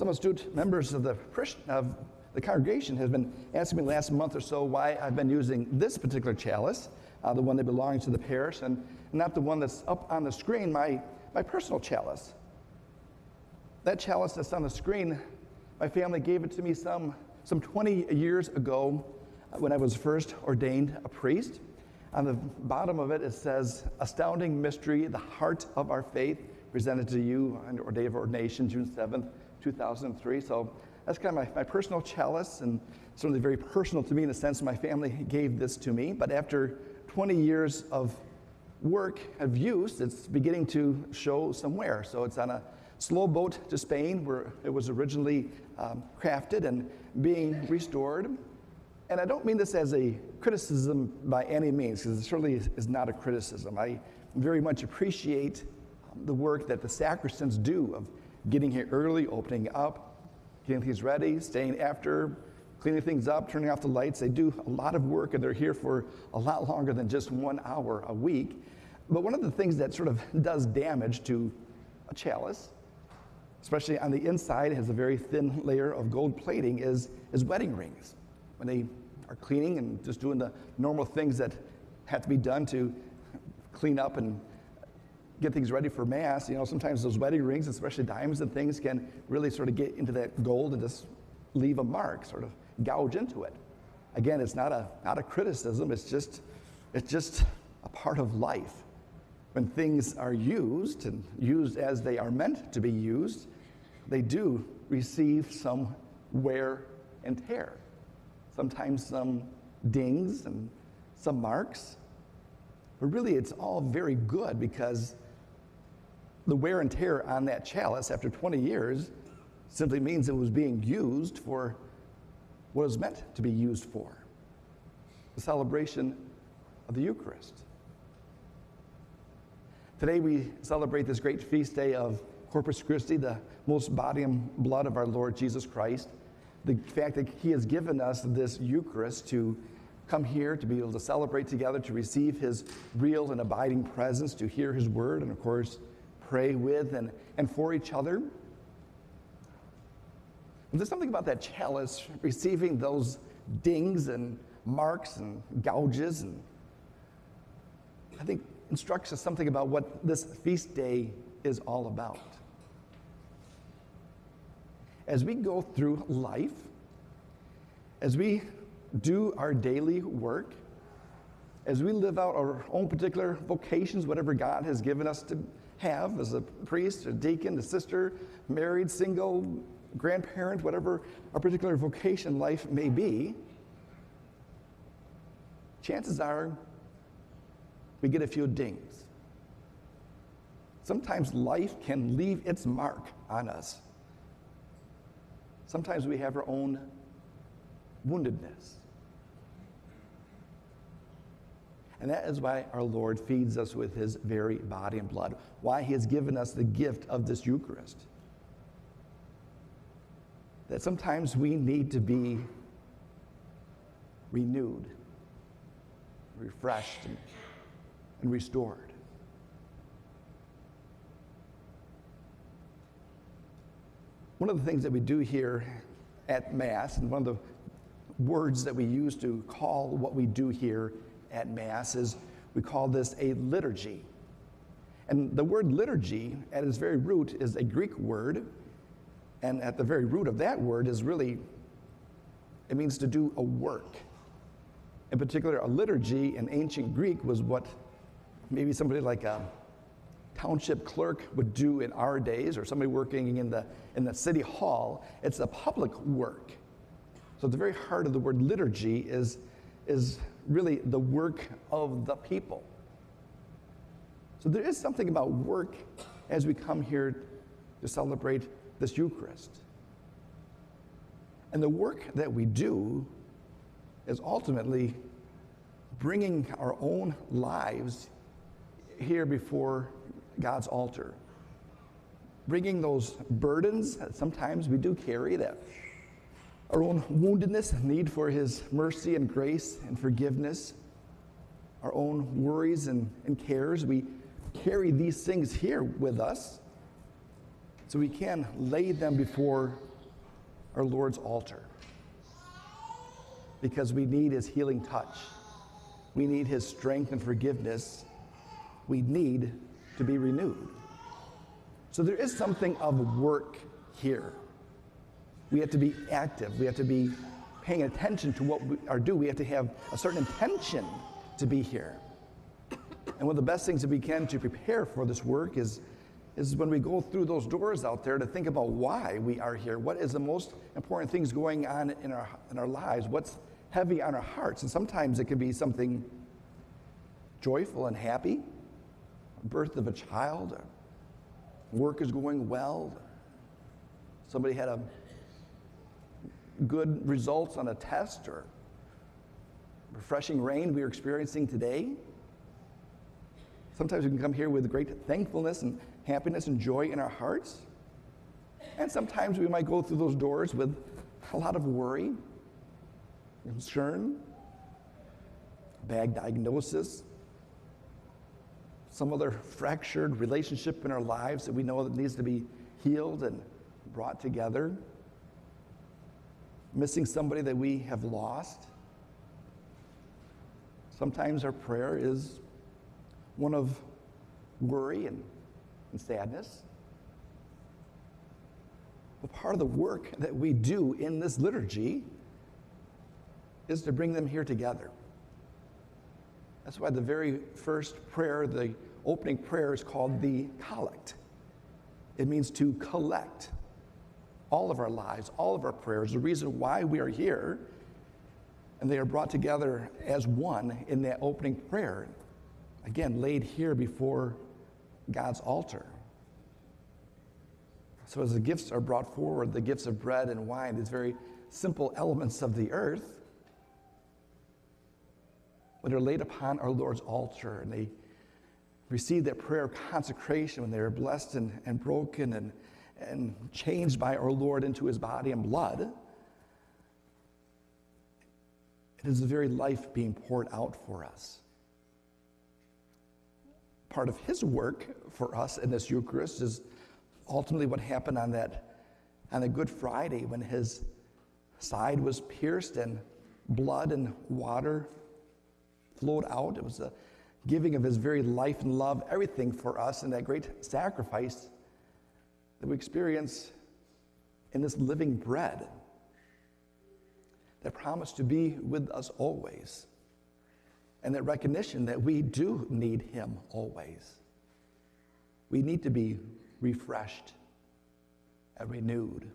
Some astute members of the congregation have been asking me the last month or so why I've been using this particular chalice, the one that belongs to the parish, and not the one that's up on the screen, my personal chalice. That chalice that's on the screen, my family gave it to me some 20 years ago when I was first ordained a priest. On the bottom of it, it says, "Astounding Mystery, the Heart of Our Faith, presented to you on your day of ordination, June 7th, 2003. So that's kind of my personal chalice, and certainly very personal to me in the sense my family gave this to me. But after 20 years of work, of use, it's beginning to show some wear. So it's on a slow boat to Spain where it was originally crafted and being restored. And I don't mean this as a criticism by any means, because it certainly is not a criticism. I very much appreciate the work that the sacristans do of getting here early, opening up, getting things ready, staying after, cleaning things up, turning off the lights. They do a lot of work, and they're here for a lot longer than just 1 hour a week. But one of the things that sort of does damage to a chalice, especially on the inside, it has a very thin layer of gold plating, is wedding rings. When they are cleaning and just doing the normal things that have to be done to clean up and get things ready for Mass, sometimes those wedding rings, especially diamonds and things, can really sort of get into that gold and just leave a mark, sort of gouge into it. Again, it's not a criticism, it's just a part of life. When things are used and used as they are meant to be used, they do receive some wear and tear. Sometimes some dings and some marks. But really, it's all very good because the wear and tear on that chalice after 20 years simply means it was being used for what it was meant to be used for, the celebration of the Eucharist. Today we celebrate this great feast day of Corpus Christi, the most body and blood of our Lord Jesus Christ. The fact that he has given us this Eucharist to come here, to be able to celebrate together, to receive his real and abiding presence, to hear his word, and of course, pray with and for each other. But there's something about that chalice receiving those dings and marks and gouges, and I think instructs us something about what this feast day is all about. As we go through life, as we do our daily work, as we live out our own particular vocations, whatever God has given us to have as a priest, a deacon, a sister, married, single, grandparent, whatever our particular vocation life may be, chances are we get a few dings. Sometimes life can leave its mark on us. Sometimes we have our own woundedness. And that is why our Lord feeds us with his very body and blood, why he has given us the gift of this Eucharist. That sometimes we need to be renewed, refreshed, and restored. One of the things that we do here at Mass, and one of the words that we use to call what we do here at Mass, is we call this a liturgy. And the word liturgy, at its very root, is a Greek word, and at the very root of that word is really, it means to do a work. In particular, a liturgy in ancient Greek was what maybe somebody like a township clerk would do in our days, or somebody working in the city hall. It's a public work. So at the very heart of the word liturgy is really the work of the people. So there is something about work as we come here to celebrate this Eucharist. And the work that we do is ultimately bringing our own lives here before God's altar. Bringing those burdens that sometimes we do carry, that our own woundedness, need for his mercy and grace and forgiveness, our own worries and cares. We carry these things here with us so we can lay them before our Lord's altar because we need his healing touch. We need his strength and forgiveness. We need to be renewed. So there is something of work here. We have to be active. We have to be paying attention to what we are doing. We have to have a certain intention to be here. And one of the best things that we can to prepare for this work is when we go through those doors out there to think about why we are here. What is the most important things going on in our lives? What's heavy on our hearts? And sometimes it can be something joyful and happy, birth of a child, work is going well, somebody had a good results on a test, or refreshing rain we are experiencing today. Sometimes we can come here with great thankfulness and happiness and joy in our hearts. And sometimes we might go through those doors with a lot of worry, concern, bad diagnosis, some other fractured relationship in our lives that we know that needs to be healed and brought together, missing somebody that we have lost. Sometimes our prayer is one of worry and sadness. But part of the work that we do in this liturgy is to bring them here together. That's why the very first prayer, the opening prayer, is called the collect. It means to collect all of our lives, all of our prayers, the reason why we are here, and they are brought together as one in that opening prayer, again, laid here before God's altar. So as the gifts are brought forward, the gifts of bread and wine, these very simple elements of the earth, when they're laid upon our Lord's altar and they receive that prayer of consecration, when they are blessed and broken and changed by our Lord into his body and blood, it is the very life being poured out for us. Part of his work for us in this Eucharist is ultimately what happened on the Good Friday when his side was pierced and blood and water flowed out. It was the giving of his very life and love, everything for us, and that great sacrifice that we experience in this living bread that promised to be with us always, and that recognition that we do need him always. We need to be refreshed and renewed.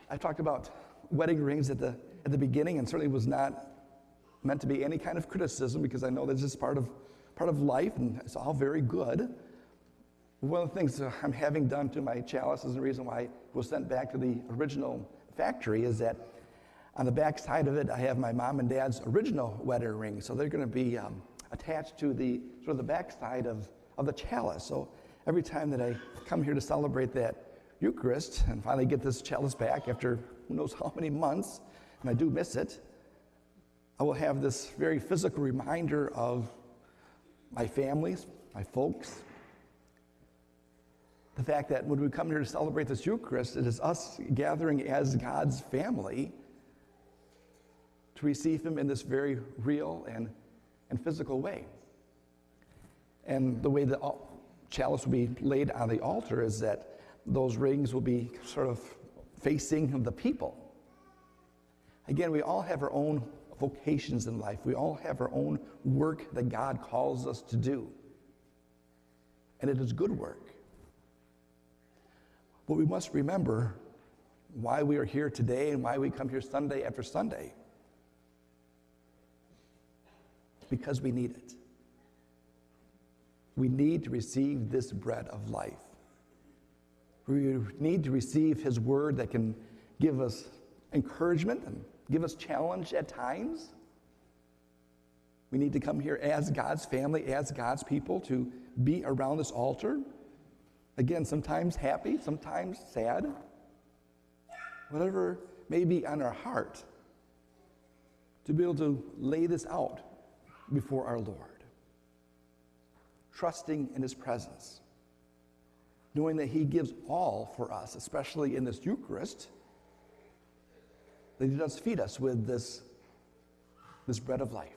I talked about wedding rings at the beginning, and certainly was not meant to be any kind of criticism, because I know that's just part of life, and it's all very good. One of the things that I'm having done to my chalice, is the reason why it was sent back to the original factory, is that on the back side of it, I have my mom and dad's original wedding ring. So they're going to be attached to the sort of the back side of the chalice. So every time that I come here to celebrate that Eucharist and finally get this chalice back after who knows how many months, and I do miss it, I will have this very physical reminder of my families, my folks. The fact that when we come here to celebrate this Eucharist, it is us gathering as God's family to receive him in this very real and physical way. And the way the chalice will be laid on the altar is that those rings will be sort of facing the people. Again, we all have our own vocations in life. We all have our own work that God calls us to do. And it is good work. But we must remember why we are here today and why we come here Sunday after Sunday. Because we need it. We need to receive this bread of life. We need to receive his word that can give us encouragement and give us challenge at times. We need to come here as God's family, as God's people, to be around this altar. Again, sometimes happy, sometimes sad. Whatever may be on our heart, to be able to lay this out before our Lord, trusting in his presence, knowing that he gives all for us, especially in this Eucharist, that he does feed us with this bread of life.